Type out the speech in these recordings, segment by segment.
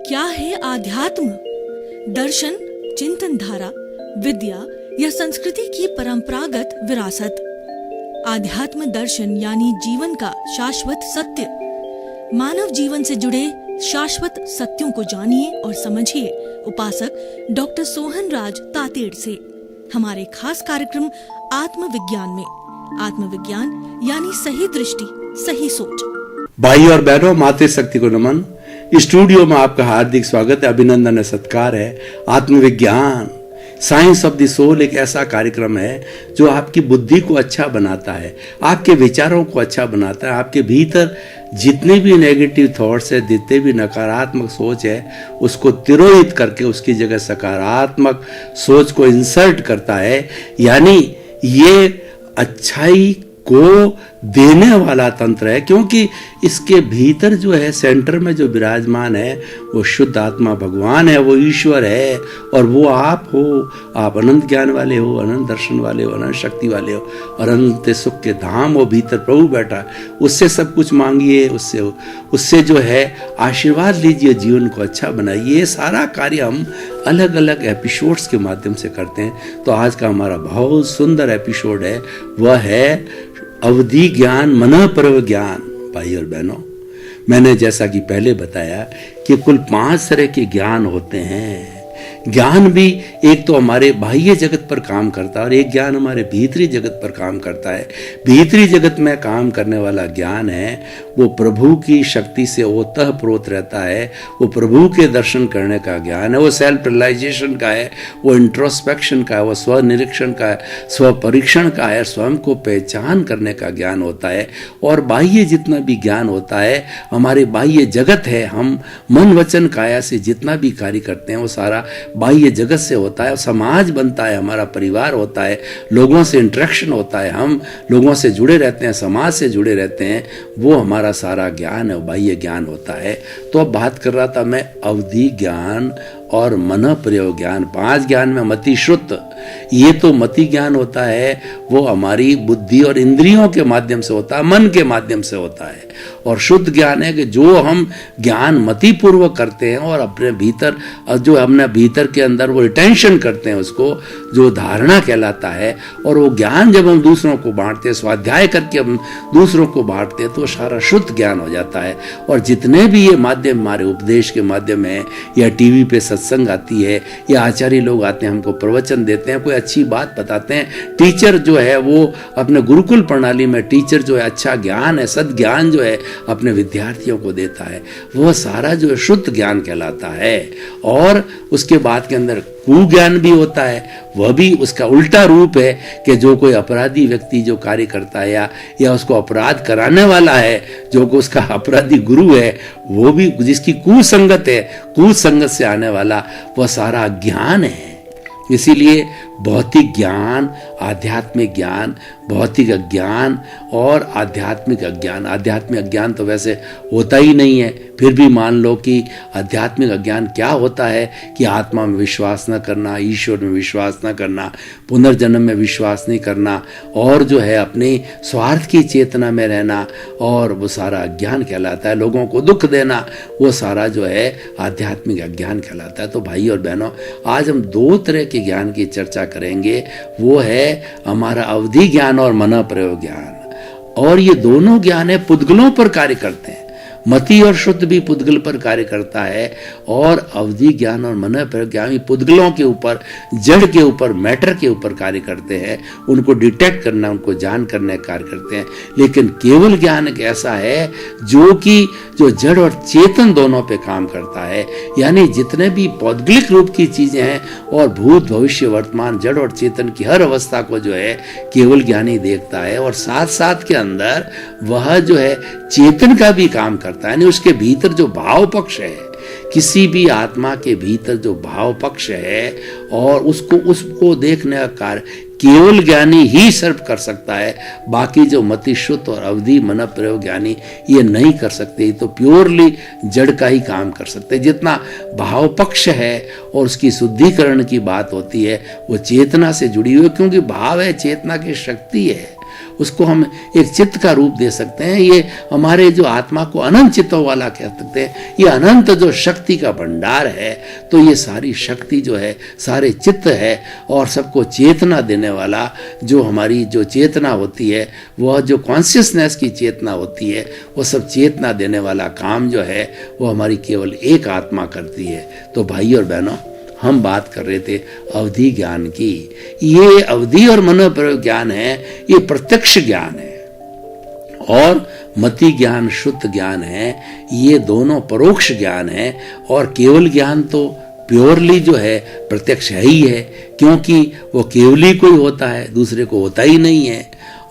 क्या है आध्यात्म? दर्शन, चिंतन धारा, विद्या या संस्कृति की परंपरागत विरासत। आध्यात्म दर्शन यानी जीवन का शाश्वत सत्य। मानव जीवन से जुड़े शाश्वत सत्यों को जानिए और समझिए उपासक डॉक्टर सोहन राज तातेड़ से हमारे खास कार्यक्रम आत्मविज्ञान में। आत्मविज्ञान यानी सही दृष्टि, सही सोच। भाई और बहनों, मातृशक्ति को नमन। स्टूडियो में आपका हार्दिक स्वागत है, अभिनंदन है, सत्कार है। आत्मविज्ञान, साइंस ऑफ द सोल एक ऐसा कार्यक्रम है जो आपकी बुद्धि को अच्छा बनाता है, आपके विचारों को अच्छा बनाता है। आपके भीतर जितने भी नेगेटिव थॉट्स है, जितने भी नकारात्मक सोच है, उसको तिरोहित करके उसकी जगह सकारात्मक सोच को इंसर्ट करता है। यानी ये अच्छाई को देने वाला तंत्र है, क्योंकि इसके भीतर जो है सेंटर में जो विराजमान है वो शुद्ध आत्मा भगवान है, वो ईश्वर है और वो आप हो। आप अनंत ज्ञान वाले हो, अनंत दर्शन वाले हो, अनंत शक्ति वाले हो, अनंत सुख के धाम हो। भीतर प्रभु बैठा, उससे सब कुछ मांगिए, उससे जो है आशीर्वाद लीजिए, जीवन को अच्छा बनाइए। ये सारा कार्य हम अलग अलग एपिसोड्स के माध्यम से करते हैं। तो आज का हमारा बहुत सुंदर एपिसोड है, वह है अवधि ज्ञान, मन परव ज्ञान। भाई और बहनों, मैंने जैसा कि पहले बताया कि कुल 5 तरह के ज्ञान होते हैं। ज्ञान भी एक तो हमारे बाह्य जगत पर काम करता है और एक ज्ञान हमारे भीतरी जगत पर काम करता है। भीतरी जगत में काम करने वाला ज्ञान है वो प्रभु की शक्ति से ओतप्रोत रहता है, वो प्रभु के दर्शन करने का ज्ञान है, वो सेल्फ रियलाइजेशन का है, वो इंट्रोस्पेक्शन का है, वो स्व निरीक्षण का है, स्व परीक्षण का है, स्वयं को पहचान करने का ज्ञान होता है। और बाह्य जितना भी ज्ञान होता है, हमारे बाह्य जगत है, हम मन वचन काया से जितना भी कार्य करते हैं वो सारा बाह्य जगत से होता है। समाज बनता है, हमारा परिवार होता है, लोगों से इंटरेक्शन होता है, हम लोगों से जुड़े रहते हैं, समाज से जुड़े रहते हैं, वो हमारा सारा ज्ञान है, बाह्य ज्ञान होता है। तो अब बात कर रहा था मैं अवधि ज्ञान और मन प्रयोग ज्ञान। 5 ज्ञान में मति श्रुत, ये तो मति ज्ञान होता है, वो हमारी बुद्धि और इंद्रियों के माध्यम से होता है, मन के माध्यम से होता है। और शुद्ध ज्ञान है कि जो हम ज्ञान मति पूर्वक करते हैं और अपने भीतर जो हमने भीतर के अंदर वो रिटेंशन करते हैं, उसको जो धारणा कहलाता है। और वो ज्ञान जब हम दूसरों को बांटते हैं, स्वाध्याय करके हम दूसरों को बांटते हैं, तो सारा शुद्ध ज्ञान हो जाता है। और जितने भी ये माध्यम हमारे उपदेश के माध्यम है, या टीवी पे सत्संग आती है, या आचार्य लोग आते हैं हमको प्रवचन देते हैं, कोई अच्छी बात बताते हैं, टीचर जो है वो अपने गुरुकुल प्रणाली में टीचर जो है अच्छा ज्ञान है, सद्ज्ञान जो है अपने विद्यार्थियों को देता है, वो सारा जो है शुद्ध ज्ञान कहलाता है। और उसके बाद के अंदर कुज्ञान भी होता है, वह भी उसका उल्टा रूप है कि जो कोई अपराधी व्यक्ति जो कार्य करता है या उसको अपराध कराने वाला है, जो को उसका अपराधी गुरु है, वो भी जिसकी कुसंगत है, कुसंगत से आने वाला वह सारा ज्ञान है। इसीलिए भौतिक ज्ञान, आध्यात्मिक ज्ञान, भौतिक अज्ञान और आध्यात्मिक अज्ञान। आध्यात्मिक अज्ञान तो वैसे होता ही नहीं है, फिर भी मान लो कि आध्यात्मिक अज्ञान क्या होता है कि आत्मा में विश्वास न करना, ईश्वर में विश्वास न करना, पुनर्जन्म में विश्वास नहीं करना, और जो है अपने स्वार्थ की चेतना में रहना, और वो सारा अज्ञान कहलाता है। लोगों को दुख देना, वो सारा जो है आध्यात्मिक अज्ञान कहलाता है। तो भाई और बहनों, आज हम 2 तरह के ज्ञान की चर्चा करेंगे, वो है हमारा अवधि ज्ञान और मन प्रयोग ज्ञान। और ये दोनों ज्ञान है पुद्गलों पर कार्य करते हैं। मति और शुद्ध भी पुद्गल पर कार्य करता है, और अवधि ज्ञान और मन प्रयोग ज्ञान पुद्गलों के ऊपर, जड़ के ऊपर, मैटर के ऊपर कार्य करते हैं। उनको डिटेक्ट करना, उनको जान करने का कार्य करते हैं। लेकिन केवल ज्ञान एक ऐसा है जो कि जो जड़ और चेतन दोनों पे काम करता है। यानी जितने भी पौद्गलिक रूप की चीजें हैं और भूत भविष्य वर्तमान जड़ और चेतन की हर अवस्था को जो है केवल ज्ञानी देखता है, और साथ साथ के अंदर वह जो है चेतन का भी काम करता है। यानी उसके भीतर जो भाव पक्ष है, किसी भी आत्मा के भीतर जो भाव पक्ष है, और उसको देखने का कार्य केवल ज्ञानी ही सर्व कर सकता है। बाकी जो मति शुद्ध और अवधि मन प्रयोग ज्ञानी ये नहीं कर सकते, तो प्योरली जड़ का ही काम कर सकते। जितना भाव पक्ष है और उसकी शुद्धिकरण की बात होती है, वो चेतना से जुड़ी हुई, क्योंकि भाव है चेतना की शक्ति है। उसको हम एक चित्त का रूप दे सकते हैं। ये हमारे जो आत्मा को अनंत चित्तों वाला कह सकते हैं। ये अनंत जो शक्ति का भंडार है, तो ये सारी शक्ति जो है सारे चित्त है, और सबको चेतना देने वाला जो हमारी जो चेतना होती है, वह जो कॉन्शियसनेस की चेतना होती है, वो सब चेतना देने वाला काम जो है वो हमारी केवल एक आत्मा करती है। तो भाई और बहनों, हम बात कर रहे थे अवधि ज्ञान की। ये अवधि और मनोप्रयोग ज्ञान है, ये प्रत्यक्ष ज्ञान है, और मति ज्ञान शुद्ध ज्ञान है, ये दोनों परोक्ष ज्ञान है। और केवल ज्ञान तो प्योरली जो है प्रत्यक्ष है ही है, क्योंकि वो केवली कोई होता है, दूसरे को होता ही नहीं है।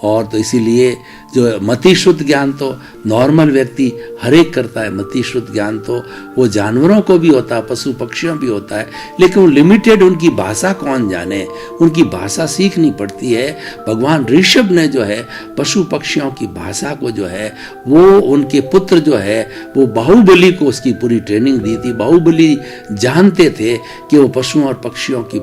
और तो इसीलिए जो मति शुद्ध ज्ञान तो नॉर्मल व्यक्ति हर एक करता है। मति शुद्ध ज्ञान तो वो जानवरों को भी होता है, पशु पक्षियों भी होता है, लेकिन वो लिमिटेड, उनकी भाषा कौन जाने, उनकी भाषा सीखनी पड़ती है। भगवान ऋषभ ने जो है पशु पक्षियों की भाषा को जो है वो उनके पुत्र जो है वो बाहुबली को उसकी पूरी ट्रेनिंग दी थी। बाहुबली जानते थे कि वो पशुओं और पक्षियों की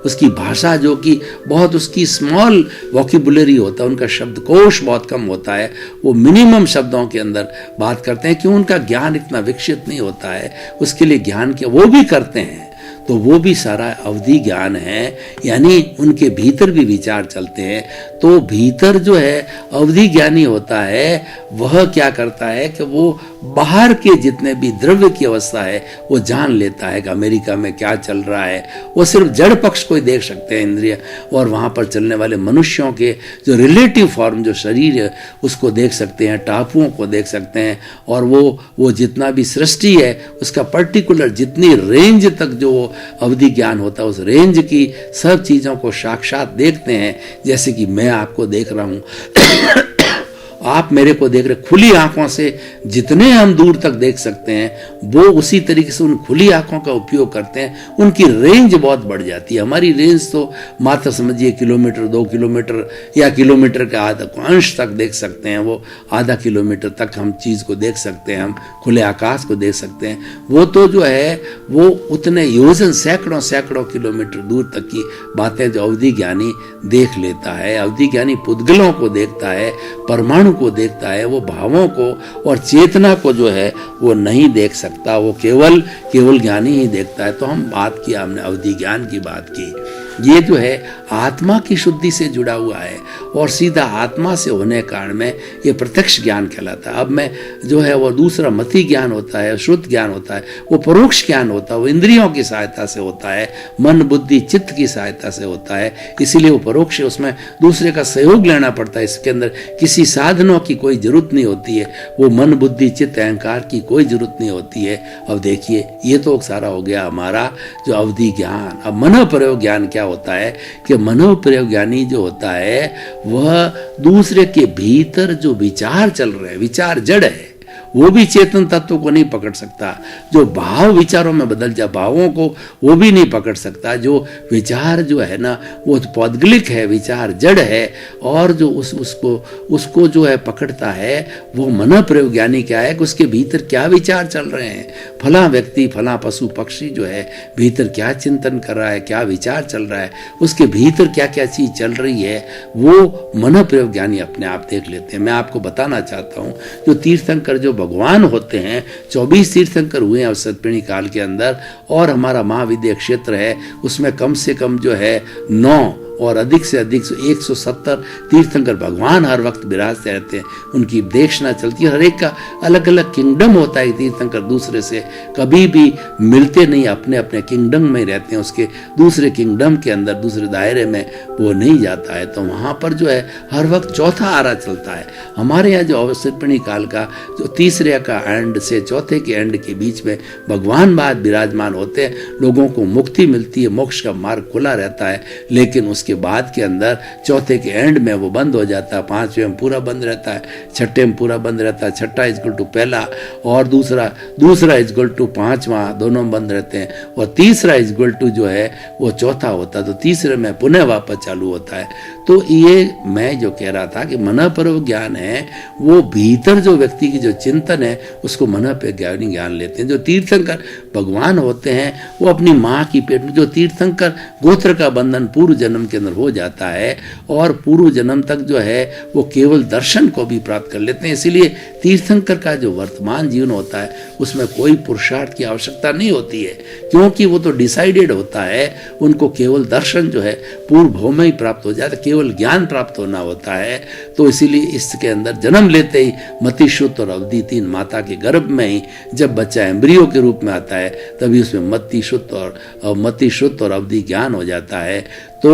उसकी भाषा जो कि बहुत उसकी स्मॉल वोकेबुलरी होता है, उनका शब्दकोश बहुत कम होता है, वो मिनिमम शब्दों के अंदर बात करते हैं, क्यों उनका ज्ञान इतना विकसित नहीं होता है। उसके लिए ज्ञान के वो भी करते हैं, तो वो भी सारा अवधि ज्ञान है, यानी उनके भीतर भी विचार चलते हैं। तो भीतर जो है अवधि ज्ञानी होता है, वह क्या करता है कि वो बाहर के जितने भी द्रव्य की अवस्था है वो जान लेता है कि अमेरिका में क्या चल रहा है। वो सिर्फ जड़ पक्ष को ही देख सकते हैं इंद्रिय, और वहाँ पर चलने वाले मनुष्यों के जो रिलेटिव फॉर्म जो शरीर है उसको देख सकते हैं, टापुओं को देख सकते हैं, और वो जितना भी सृष्टि है उसका पर्टिकुलर जितनी रेंज तक जो अवधि ज्ञान होता है, उस रेंज की सब चीज़ों को साक्षात देखते हैं। जैसे कि मैं आपको देख रहा हूँ आप मेरे को देख रहे, खुली आंखों से जितने हम दूर तक देख सकते हैं वो उसी तरीके से उन खुली आंखों का उपयोग करते हैं, उनकी रेंज बहुत बढ़ जाती है। हमारी रेंज तो मात्र समझिए किलोमीटर, 2 किलोमीटर या किलोमीटर का आधा अंश तक देख सकते हैं, वो आधा किलोमीटर तक हम चीज़ को देख सकते हैं, हम खुले आकाश को देख सकते हैं। वो तो जो है वो उतने योजन सैकड़ों सैकड़ों किलोमीटर दूर तक की बातें जो अवधि ज्ञानी देख लेता है। अवधि ज्ञानी पुद्गलों को देखता है, परमाणु को देखता है, वो भावों को और चेतना को जो है वो नहीं देख सकता, वो केवल ज्ञानी ही देखता है। तो हम बात की, हमने अवधि ज्ञान की बात की। ये जो है आत्मा की शुद्धि से जुड़ा हुआ है, और सीधा आत्मा से होने कारण में ये प्रत्यक्ष ज्ञान कहलाता है। अब मैं जो है वो दूसरा मति ज्ञान होता है, शुद्ध ज्ञान होता है, वो परोक्ष ज्ञान होता है, वो इंद्रियों की सहायता से होता है, मन बुद्धि चित्त की सहायता से होता है, इसीलिए वो परोक्ष है। उसमें दूसरे का सहयोग लेना पड़ता है, इसके अंदर किसी साधनों की कोई जरूरत नहीं होती है, वो मन बुद्धि चित्त अहंकार की कोई जरूरत नहीं होती है। अब देखिए ये तो सारा हो गया हमारा जो अवधि ज्ञान। अब मनोप्रयोग ज्ञान क्या होता है कि मनोप्रयोग ज्ञानी जो होता है वह दूसरे के भीतर जो विचार चल रहे हैं, विचार जड़ है, वो भी चेतन तत्व को नहीं पकड़ सकता। जो भाव विचारों में बदल जाए, भावों को वो भी नहीं पकड़ सकता। जो विचार जो है ना वो पौद्गलिक है, विचार जड़ है, और जो उसको जो है पकड़ता है वो मनोप्रयोग ज्ञानी क्या है कि उसके भीतर क्या विचार चल रहे हैं, फला व्यक्ति फला पशु पक्षी जो है भीतर क्या चिंतन कर रहा है, क्या विचार चल रहा है, उसके भीतर क्या क्या चीज चल रही है, वो मनोप्रयोग ज्ञानी अपने आप देख लेते हैं। मैं आपको बताना चाहता हूँ जो तीर्थंकर जो भगवान होते हैं, 24 तीर्थंकर हुए हैं अवसर्पिणी काल के अंदर, और हमारा महाविद्या क्षेत्र है उसमें कम से कम जो है 9 और अधिक से अधिक 170 तीर्थंकर भगवान हर वक्त विराजते रहते हैं, उनकी देखना चलती है। हर एक का अलग अलग किंगडम होता है, तीर्थंकर दूसरे से कभी भी मिलते नहीं, अपने अपने किंगडम में रहते हैं, उसके दूसरे किंगडम के अंदर दूसरे दायरे में वो नहीं जाता है। तो वहाँ पर जो है हर वक्त चौथा आरा चलता है। हमारे यहाँ जो अवसर्पिणी काल का जो तीसरे का एंड से चौथे के एंड के बीच में भगवान बाद विराजमान होते हैं, लोगों को मुक्ति मिलती है, मोक्ष का मार्ग खुला रहता है, लेकिन उसके बाद के अंदर चौथे के एंड में वो बंद हो जाता है, 5वें में पूरा बंद रहता है, 6ठे में पूरा बंद रहता है। 6ठा इक्वल टू पहला, और दूसरा इक्वल टू 5वां, दोनों में बंद रहते हैं, और तीसरा इक्वल टू जो है वो चौथा होता है, तो तीसरे में पुनः वापस चालू होता है। तो ये मैं जो कह रहा था कि मनोप्रयोग ज्ञान है, वो भीतर जो व्यक्ति की जो चिंतन है उसको मनोप्रयोग ज्ञान लेते हैं। जो तीर्थंकर भगवान होते हैं वो अपनी माँ की पेट में, जो तीर्थंकर गोत्र का बंधन पूर्व जन्म के अंदर हो जाता है और पूर्व जन्म तक जो है वो केवल दर्शन को भी प्राप्त कर लेते हैं। इसीलिए तीर्थंकर का जो वर्तमान जीवन होता है उसमें कोई पुरुषार्थ की आवश्यकता नहीं होती है, क्योंकि वो तो डिसाइडेड होता है, उनको केवल दर्शन जो है पूर्व भाव में ही प्राप्त हो जाता है, केवल ज्ञान प्राप्त होना होता है। तो इसीलिए इसके अंदर जन्म लेते ही मति शुद्ध और अवधि तीन माता के गर्भ में ही जब बच्चा एम्ब्रियो के रूप में आता है तभी उसमें मति शुद्ध और अवधि ज्ञान हो जाता है। तो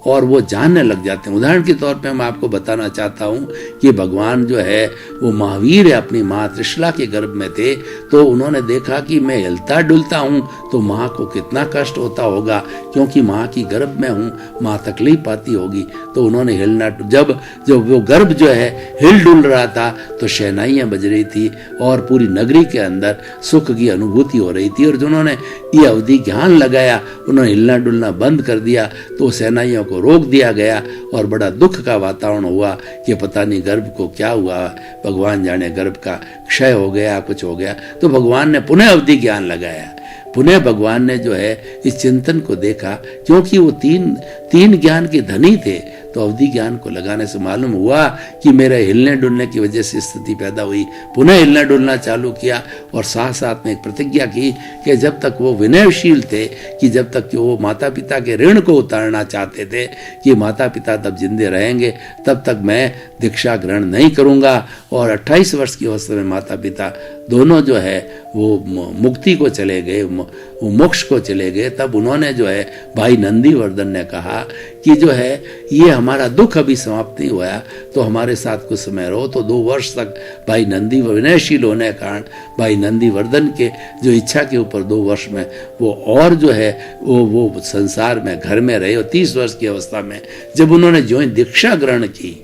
और वो जानने लग जाते हैं। उदाहरण के तौर पे मैं आपको बताना चाहता हूँ कि भगवान जो है वो महावीर है, अपनी माँ त्रिशला के गर्भ में थे, तो उन्होंने देखा कि मैं हिलता डुलता हूँ तो माँ को कितना कष्ट होता होगा, क्योंकि माँ की गर्भ में हूँ, माँ तकलीफ पाती होगी। तो उन्होंने हिलना, जब वो गर्भ जो है हिल डुल रहा था तो शहनाइयाँ बज रही थी और पूरी नगरी के अंदर सुख की अनुभूति हो रही थी। और जिन्होंने ये अवधि ज्ञान लगाया, उन्होंने हिलना डुलना बंद कर दिया, तो सेनाइयों को रोक दिया गया और बड़ा दुख का वातावरण हुआ कि पता नहीं गर्भ को क्या हुआ, भगवान जाने, गर्भ का क्षय हो गया, कुछ हो गया। तो भगवान ने पुनः अवधि ज्ञान लगाया। पुनः भगवान ने जो है इस चिंतन को देखा, क्योंकि वो तीन ज्ञान के धनी थे, तो अवधि ज्ञान को लगाने से मालूम हुआ कि मेरे हिलने डुलने की वजह से स्थिति पैदा हुई। पुनः हिलना डुलना चालू किया और साथ साथ में एक प्रतिज्ञा की कि जब तक वो विनयशील थे, कि जब तक कि वो माता पिता के ऋण को उतारना चाहते थे कि माता पिता तब जिंदे रहेंगे, तब तक मैं दीक्षा ग्रहण नहीं करूँगा। और 28 वर्ष की अवस्था में माता पिता दोनों जो है वो मुक्ति को चले गए, वो मोक्ष को चले गए। तब उन्होंने जो है भाई नंदीवर्धन ने कहा कि जो है ये हमारा दुख अभी समाप्त नहीं हुआ, तो हमारे साथ कुछ समय रहो। तो 2 वर्ष तक भाई नंदी विनयशील होने के कारण भाई नंदीवर्धन के जो इच्छा के ऊपर 2 वर्ष में वो और जो है वो संसार में घर में रहे। और 30 वर्ष की अवस्था में जब उन्होंने जो ही दीक्षा ग्रहण की,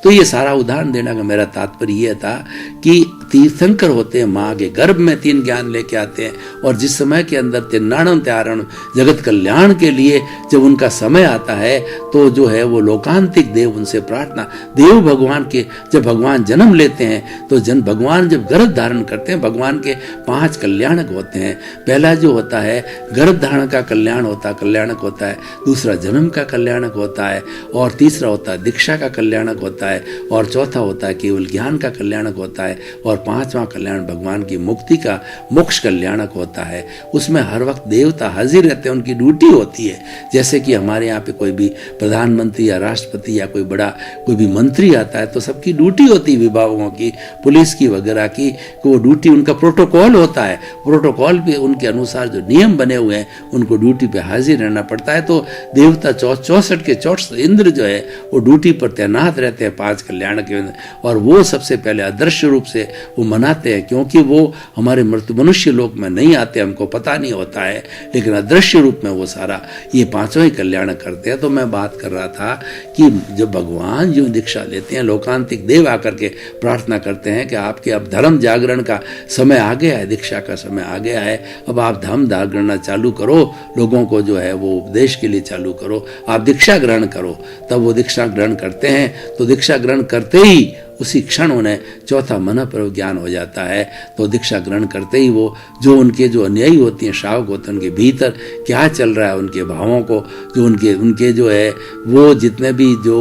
तो ये सारा उदाहरण देने का मेरा तात्पर्य यह था कि तीर्थंकर होते हैं, माँ के गर्भ में 3 ज्ञान लेके आते हैं, और जिस समय के अंदर तिन्नाणम त्यारण जगत कल्याण के लिए जब उनका समय आता है, तो जो है वो लोकांतिक देव उनसे प्रार्थना, देव भगवान के जब भगवान जन्म लेते हैं तो भगवान जब गर्भ धारण करते हैं, भगवान के 5 कल्याणक होते हैं। पहला जो होता है गर्भ धारण का कल्याणक होता है, दूसरा जन्म का कल्याणक होता है, और तीसरा होता है दीक्षा का कल्याणक होता है, और चौथा होता है केवल ज्ञान का कल्याणक होता है, और 5वां कल्याण भगवान की मुक्ति का मोक्ष कल्याणक होता है। उसमें हर वक्त देवता हाजिर रहते हैं, उनकी ड्यूटी होती है। जैसे कि हमारे यहाँ पे कोई भी प्रधानमंत्री या राष्ट्रपति या कोई भी मंत्री आता है तो सबकी ड्यूटी होती है, विभागों की, पुलिस की वगैरह की, वो ड्यूटी, उनका प्रोटोकॉल होता है। प्रोटोकॉल पे उनके अनुसार जो नियम बने हुए हैं उनको ड्यूटी पे हाजिर रहना पड़ता है। तो देवता 64 के 64 इंद्र जो है वो ड्यूटी पर तैनात रहते हैं 5 कल्याण के, और वो सबसे पहले अदृश्य रूप से वो मनाते हैं, क्योंकि वो हमारे मनुष्य लोक में नहीं आते, हमको पता नहीं होता है, लेकिन अदृश्य रूप में वो सारा ये 5 ही कल्याण करते हैं। तो मैं बात कर रहा था कि जब भगवान जो दीक्षा लेते हैं, लोकांतिक देव आकर के प्रार्थना करते हैं कि आपके अब धर्म जागरण का समय आ गया है, दीक्षा का समय आ गया है, अब आप धर्म जागरण चालू करो, लोगों को जो है वो उपदेश के लिए चालू करो, आप दीक्षा ग्रहण करो। तब वो दीक्षा ग्रहण करते हैं, तो दीक्षा ग्रहण करते ही उसी क्षण उन्हें चौथा मन पर ज्ञान हो जाता है। तो दीक्षा ग्रहण करते ही वो जो उनके जो अनुयायी होती हैं, शावक होते हैं, उनके भीतर क्या चल रहा है, उनके भावों को, जो उनके जो है वो जितने भी जो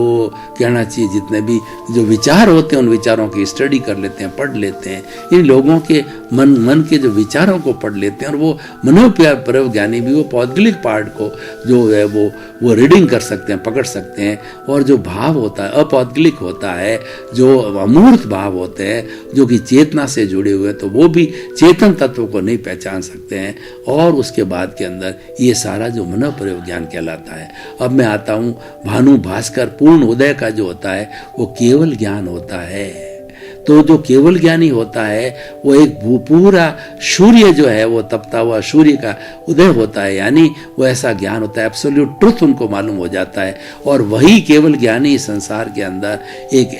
कहना चाहिए जितने भी जो विचार होते हैं, उन विचारों की स्टडी कर लेते हैं, पढ़ लेते हैं। इन लोगों के मन के जो विचारों को पढ़ लेते हैं, और वो मनोपर्व ज्ञानी भी वो पौद्गलिक पार्ट को जो है वो रीडिंग कर सकते हैं, पकड़ सकते हैं। और जो भाव होता है अपौद्गलिक होता है, जो अमूर्त भाव होते हैं, जो कि चेतना से जुड़े हुए, तो वो भी चेतन तत्व को नहीं पहचान सकते हैं। और उसके बाद के अंदर ये सारा जो मनोपर्व ज्ञान कहलाता है। अब मैं आता हूँ भानु भास्कर पूर्ण उदय का जो होता है वो केवल ज्ञान होता है। तो जो केवल ज्ञानी होता है वो एक पूरा सूर्य जो है वो तपता हुआ सूर्य का उदय होता है, यानी वो ऐसा ज्ञान होता है, एब्सोल्यूट ट्रुथ उनको मालूम हो जाता है। और वही केवल ज्ञानी संसार के अंदर एक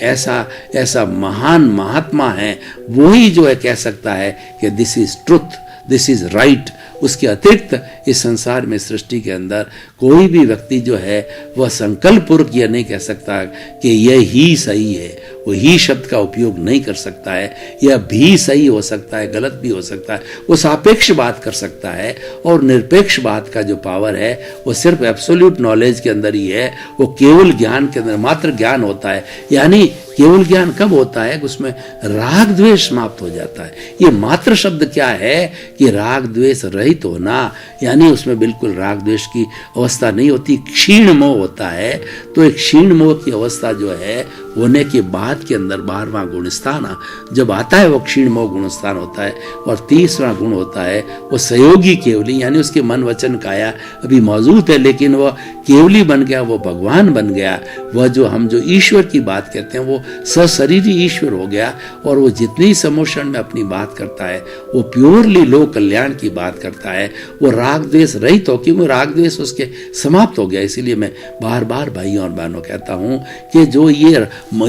ऐसा महान महात्मा है, वही जो है कह सकता है कि this is truth, this is right. उसके अतिरिक्त इस संसार में सृष्टि के अंदर कोई भी व्यक्ति जो है वह संकल्प पूर्वक यह नहीं कह सकता कि यह ही सही है। वो ही शब्द का उपयोग नहीं कर सकता है। यह भी सही हो सकता है, गलत भी हो सकता है। वो सापेक्ष बात कर सकता है, और निरपेक्ष बात का जो पावर है वो सिर्फ एब्सोल्यूट नॉलेज के अंदर ही है। वो केवल ज्ञान के अंदर मात्र ज्ञान होता है। यानी केवल ज्ञान कब होता है कि उसमें राग द्वेष समाप्त हो जाता है। ये मात्र शब्द क्या है कि राग द्वेष रहित होना, यानी उसमें बिल्कुल राग द्वेष की अवस्था नहीं होती, क्षीण मोह होता है। तो एक क्षीण मोह की अवस्था जो है होने के बाद के अंदर 12वां गुण स्थान जब आता है वो क्षीण मोह गुण स्थान होता है। और 30वां गुण होता है वो सहयोगी केवली, यानी उसके मन वचन काया अभी मौजूद है लेकिन वह केवली बन गया, वो भगवान बन गया। वह जो हम जो ईश्वर की बात कहते हैं वो सशरीरी ईश्वर हो गया। और वो जितनी समोषण में अपनी बात करता है वो प्योरली लोक कल्याण की बात करता है। वो राग द्वेष रहित हो, क्योंकि राग द्वेष उसके समाप्त हो गया। इसीलिए मैं बार बार भाइयों और बहनों कहता हूँ कि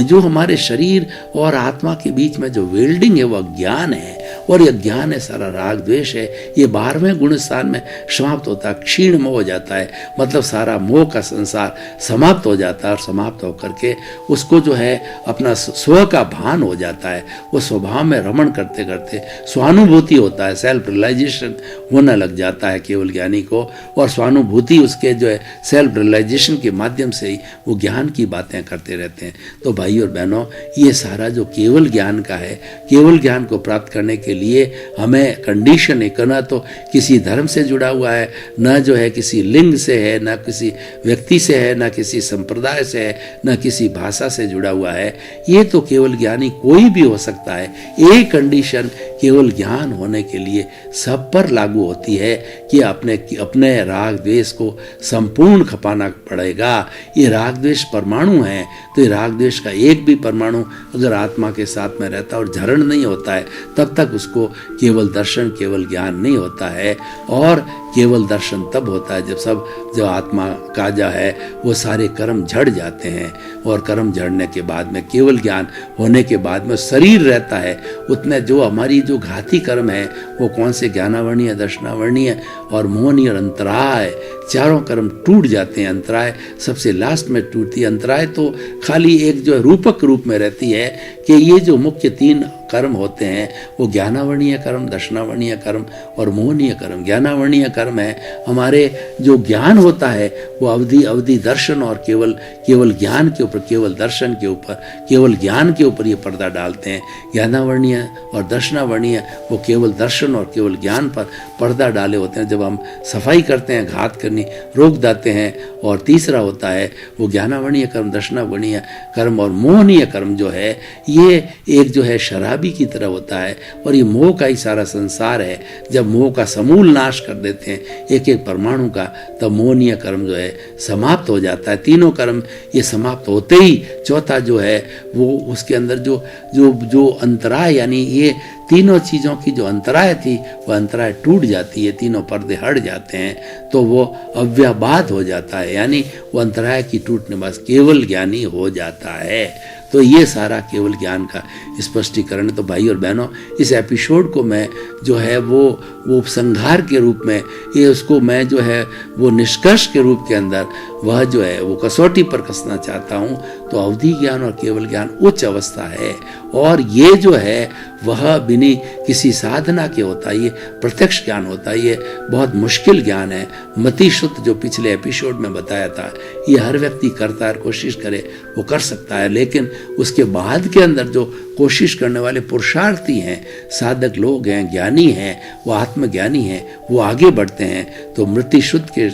जो हमारे शरीर और आत्मा के बीच में जो वेल्डिंग है वह ज्ञान है, और यह ज्ञान है सारा राग द्वेष है। ये 12वें गुण स्थान में समाप्त होता है, क्षीण मोह हो जाता है, मतलब सारा मोह का संसार समाप्त हो जाता है। और समाप्त होकर के उसको जो है अपना स्व का भान हो जाता है। वो स्वभाव में रमण करते करते स्वानुभूति होता है, सेल्फ रियलाइजेशन होने लग जाता है केवल ज्ञानी को। और स्वानुभूति उसके जो है सेल्फ रियलाइजेशन के माध्यम से ही वो ज्ञान की बातें करते रहते हैं। तो भाई और बहनों, ये सारा जो केवल ज्ञान का है, केवल ज्ञान को प्राप्त करने के लिए हमें कंडीशन है, न तो किसी धर्म से जुड़ा हुआ है, न जो है किसी लिंग से है, न किसी व्यक्ति से है, न किसी संप्रदाय से है, न किसी भाषा से जुड़ा हुआ है। ये तो केवल ज्ञानी कोई भी हो सकता है। एक कंडीशन केवल ज्ञान होने के लिए सब पर लागू होती है कि अपने राग द्वेष को संपूर्ण खपाना पड़ेगा। ये राग द्वेष परमाणु है, तो ये राग द्वेष का एक भी परमाणु अगर आत्मा के साथ में रहता और झरण नहीं होता है तब तक उसको केवल दर्शन, केवल ज्ञान नहीं होता है। और केवल दर्शन तब होता है जब आत्मा का जो है वो सारे कर्म झड़ जाते हैं। और कर्म झड़ने के बाद में केवल ज्ञान होने के बाद में शरीर रहता है, उतने जो हमारी जो घाती कर्म है वो कौन से ज्ञानावर्णीय, दर्शनावर्णीय और मोहनीय और अंतराय, चारों कर्म टूट जाते हैं। अंतराय सबसे लास्ट में टूटती है। अंतराय तो खाली एक जो रूपक रूप में रहती है कि ये जो मुख्य 3 कर्म होते हैं वो ज्ञानावर्णीय कर्म, दर्शनावर्णीय कर्म और मोहनीय कर्म। ज्ञानावर्णीय कर्म है हमारे जो ज्ञान होता है वो अवधि दर्शन और केवल ज्ञान के ऊपर, केवल दर्शन के ऊपर, केवल ज्ञान के ऊपर ये पर्दा डालते हैं। ज्ञानावर्णीय और दर्शनावर्णीय वो केवल दर्शन और केवल ज्ञान पर पर्दा डाले होते हैं। जब हम सफाई करते हैं, घात करनी रोक देते हैं। और तीसरा होता है वो ज्ञानावर्णीय कर्म, दर्शनावर्णीय कर्म और मोहनीय कर्म जो है ये एक जो है शराबी की तरह होता है। और ये मोह का ही सारा संसार है। जब मोह का समूल नाश कर देते हैं एक एक परमाणु का, तब मोहनीय कर्म जो है समाप्त हो जाता है। 3 कर्म ये समाप्त होते ही चौथा जो है वो उसके अंदर जो अंतराय, यानी ये तीनों चीज़ों की जो अंतराय थी वो अंतराय टूट जाती है, तीनों पर्दे हट जाते हैं, तो वो अव्याबाद हो जाता है। यानी वो अंतराय की टूटने बस केवल ज्ञानी हो जाता है। तो ये सारा केवल ज्ञान का स्पष्टीकरण। तो भाई और बहनों, इस एपिसोड को मैं जो है वो उपसंहार के रूप में, ये उसको मैं जो है वो निष्कर्ष के रूप के अंदर वह जो है वो कसौटी पर कसना चाहता हूँ। तो अवधि ज्ञान और केवल ज्ञान उच्च अवस्था है, और ये जो है वह बिना किसी साधना के होता है। ये प्रत्यक्ष ज्ञान होता है, ये बहुत मुश्किल ज्ञान है। मति शुद्ध जो पिछले एपिसोड में बताया था, ये हर व्यक्ति करता है, कोशिश करे वो कर सकता है। लेकिन उसके बाद के अंदर जो कोशिश करने वाले पुरुषार्थी हैं, साधक लोग हैं, ज्ञानी हैं, वो आत्मज्ञानी हैं, वो आगे बढ़ते हैं। तो मृत्यु शुद्ध के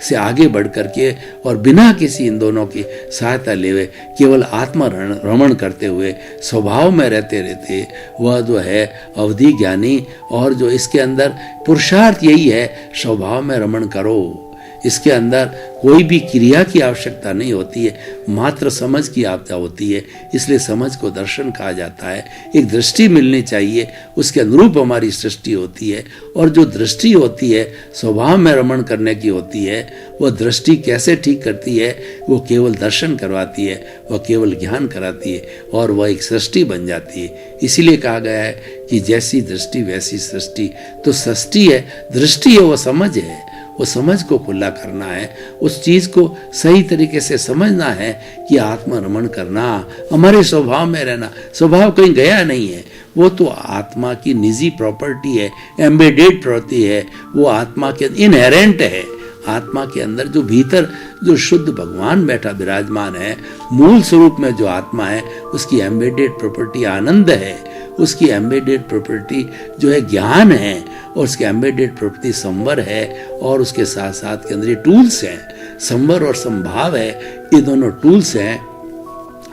से आगे बढ़ करके और बिना किसी इन दोनों की सहायता लेवे केवल आत्मा रमण करते हुए स्वभाव में रहते वह जो है अवधि ज्ञानी। और जो इसके अंदर पुरुषार्थ यही है, स्वभाव में रमण करो। इसके अंदर कोई भी क्रिया की आवश्यकता नहीं होती है, मात्र समझ की आवश्यकता होती है। इसलिए समझ को दर्शन कहा जाता है। एक दृष्टि मिलनी चाहिए, उसके अनुरूप हमारी सृष्टि होती है। और जो दृष्टि होती है स्वभाव में रमण करने की होती है, वह दृष्टि कैसे ठीक करती है? वो केवल दर्शन करवाती है, वह केवल ज्ञान कराती है, और वह एक सृष्टि बन जाती है। इसीलिए कहा गया है कि जैसी दृष्टि वैसी सृष्टि। तो सृष्टि है, दृष्टि है, वह समझ है। वो समझ को खुला करना है, उस चीज को सही तरीके से समझना है कि आत्मरमण करना, हमारे स्वभाव में रहना। स्वभाव कहीं गया नहीं है, वो तो आत्मा की निजी प्रॉपर्टी है, एम्बेडेड प्रॉपर्टी है, वो आत्मा के इनहेरेंट है। आत्मा के अंदर जो भीतर जो शुद्ध भगवान बैठा विराजमान है, मूल स्वरूप में जो आत्मा है, उसकी एम्बेडेड प्रॉपर्टी आनंद है, उसकी एम्बेडेड प्रॉपर्टी जो है ज्ञान है, और उसकी एम्बेडेड प्रॉपर्टी संवर है, और उसके साथ साथ के अंदर ये टूल्स हैं, संवर और संभाव है, ये दोनों टूल्स हैं।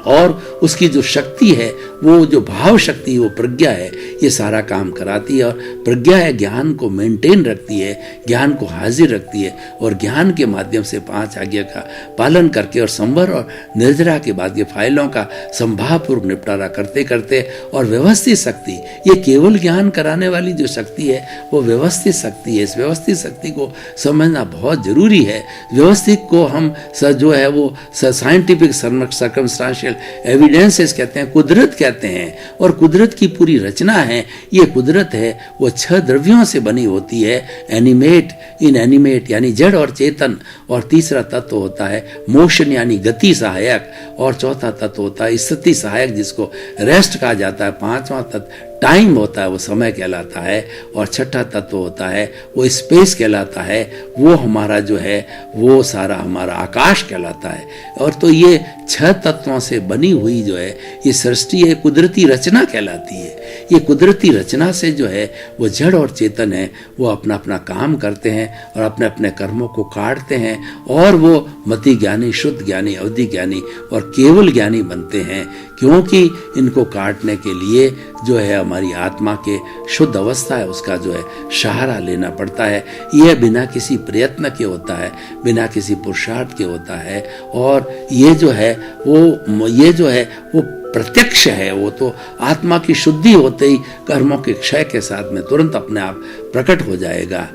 और उसकी जो शक्ति है, वो जो भाव शक्ति, वो प्रज्ञा है, ये सारा काम कराती है। और प्रज्ञा है ज्ञान को मेंटेन रखती है, ज्ञान को हाजिर रखती है, और ज्ञान के माध्यम से 5 आज्ञा का पालन करके और संवर और निर्जरा के बाद ये फाइलों का संभावपूर्वक निपटारा करते करते, और व्यवस्थित शक्ति, ये केवल ज्ञान कराने वाली जो शक्ति है वो व्यवस्थित शक्ति है। इस व्यवस्थित शक्ति को समझना बहुत जरूरी है। व्यवस्थित को हम जो है वो साइंटिफिक सर्कमस्टांशियल एविडेंसेस कहते हैं, कुदरत कहते हैं, और कुदरत की पूरी रचना है। ये कुदरत है वो 6 द्रव्यों से बनी होती है, एनिमेट, इनएनिमेट यानी जड़ और चेतन, और तीसरा तत्व होता है मोशन यानी गति सहायक, और चौथा तत्व होता है स्थिति सहायक जिसको रेस्ट कहा जाता है, पांचवा तत्व टाइम होता है, वो समय कहलाता है, और छठा तत्व होता है वो स्पेस कहलाता है, वो हमारा जो है वो सारा हमारा आकाश कहलाता है। और तो ये 6 तत्वों से बनी हुई जो है ये सृष्टि है, कुदरती रचना कहलाती है। ये कुदरती रचना से जो है वो जड़ और चेतन है, वो अपना अपना काम करते हैं और अपने अपने कर्मों को काटते हैं, और वो मति ज्ञानी, शुद्ध ज्ञानी, अवधि ज्ञानी और केवल ज्ञानी बनते हैं, क्योंकि इनको काटने के लिए जो है हमारी आत्मा के शुद्ध अवस्था है उसका जो है सहारा लेना पड़ता है। यह बिना किसी प्रयत्न के होता है, बिना किसी पुरुषार्थ के होता है, और ये जो है वो प्रत्यक्ष है। वो तो आत्मा की शुद्धि होते ही कर्मों के क्षय के साथ में तुरंत अपने आप प्रकट हो जाएगा।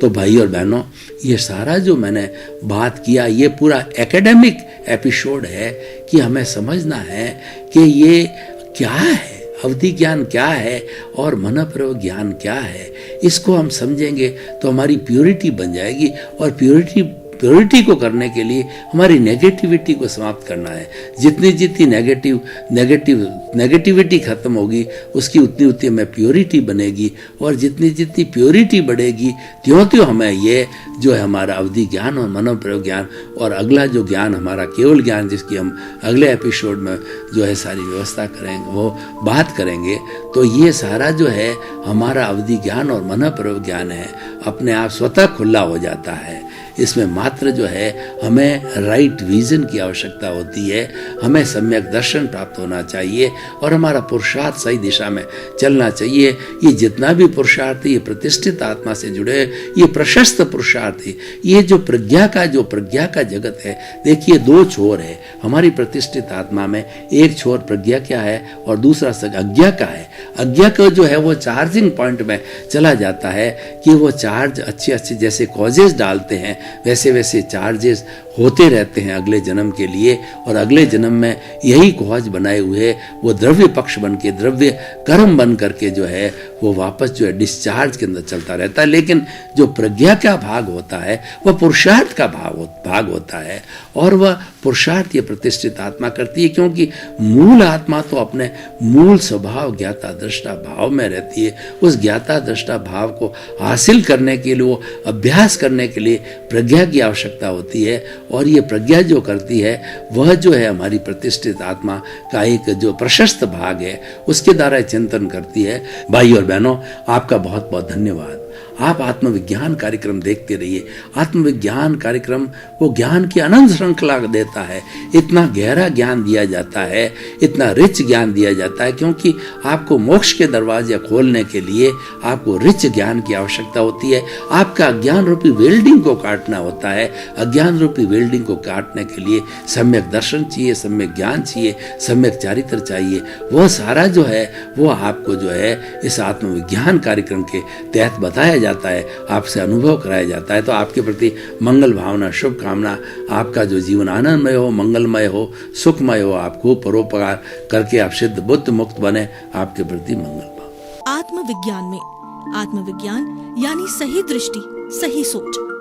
तो भाई और बहनों, ये सारा जो मैंने बात किया ये पूरा एकेडमिक एपिसोड है कि हमें समझना है कि ये क्या है, अवधि ज्ञान क्या है और मनःप्रव ज्ञान क्या है। इसको हम समझेंगे तो हमारी प्योरिटी बन जाएगी, और प्योरिटी को करने के लिए हमारी नेगेटिविटी को समाप्त करना है। जितनी जितनी नेगेटिविटी खत्म होगी उसकी उतनी उतनी हमें प्योरिटी बनेगी, और जितनी जितनी प्योरिटी बढ़ेगी त्यों त्यों हमें ये जो है हमारा अवधि ज्ञान और मनोप्रयोग ज्ञान, और अगला जो ज्ञान हमारा केवल ज्ञान जिसकी हम अगले एपिसोड में जो है सारी व्यवस्था करेंगे, वो बात करेंगे। तो ये सारा जो है हमारा अवधि ज्ञान और मनोप्रयोग ज्ञान है, अपने आप स्वतः खुला हो जाता है। इसमें मात्र जो है हमें राइट विजन की आवश्यकता होती है, हमें सम्यक दर्शन प्राप्त होना चाहिए, और हमारा पुरुषार्थ सही दिशा में चलना चाहिए। ये जितना भी पुरुषार्थ है ये प्रतिष्ठित आत्मा से जुड़े, ये प्रशस्त पुरुषार्थ है। ये जो प्रज्ञा का जगत है, देखिए 2 छोर है हमारी प्रतिष्ठित आत्मा में। एक छोर प्रज्ञा क्या है और दूसरा अज्ञा का है। अज्ञा का जो है वो चार्जिंग पॉइंट में चला जाता है कि वो चार्ज अच्छे जैसे कॉजेस डालते हैं वैसे वैसे चार्जेस होते रहते हैं अगले जन्म के लिए, और अगले जन्म में यही कॉज बनाए हुए वो द्रव्य पक्ष बन के, द्रव्य कर्म बन करके जो है वो वापस जो है डिस्चार्ज के अंदर चलता रहता है। लेकिन जो प्रज्ञा का भाग होता है वह पुरुषार्थ का भाग होता है, और वह पुरुषार्थ ये प्रतिष्ठित आत्मा करती है, क्योंकि मूल आत्मा तो अपने मूल स्वभाव ज्ञाता दृष्टा भाव में रहती है। उस ज्ञाता दृष्टा भाव को हासिल करने के लिए, वो अभ्यास करने के लिए प्रज्ञा की आवश्यकता होती है, और ये प्रज्ञा जो करती है वह जो है हमारी प्रतिष्ठित आत्मा का एक जो प्रशस्त भाग है उसके द्वारा चिंतन करती है। भाई और बहनों, आपका बहुत बहुत धन्यवाद। आप आत्मविज्ञान कार्यक्रम देखते रहिए। आत्मविज्ञान कार्यक्रम वो ज्ञान की अनंत श्रृंखला देता है। इतना गहरा ज्ञान दिया जाता है, इतना रिच ज्ञान दिया जाता है, क्योंकि आपको मोक्ष के दरवाजे खोलने के लिए आपको रिच ज्ञान की आवश्यकता होती है। आपका अज्ञान रूपी वेल्डिंग को काटना होता है। अज्ञान रूपी वेल्डिंग को काटने के लिए सम्यक दर्शन चाहिए, सम्यक ज्ञान चाहिए, सम्यक चारित्र चाहिए। वो सारा जो है वो आपको जो है इस आत्मविज्ञान कार्यक्रम के तहत बताया जाता है, आपसे अनुभव कराया जाता है। तो आपके प्रति मंगल भावना, शुभकामना, आपका जो जीवन आनंदमय हो, मंगलमय हो, सुखमय हो, आपको परोपकार करके आप सिद्ध बुद्ध मुक्त बने, आपके प्रति मंगल भाव। आत्मविज्ञान में आत्मविज्ञान यानी सही दृष्टि सही सोच।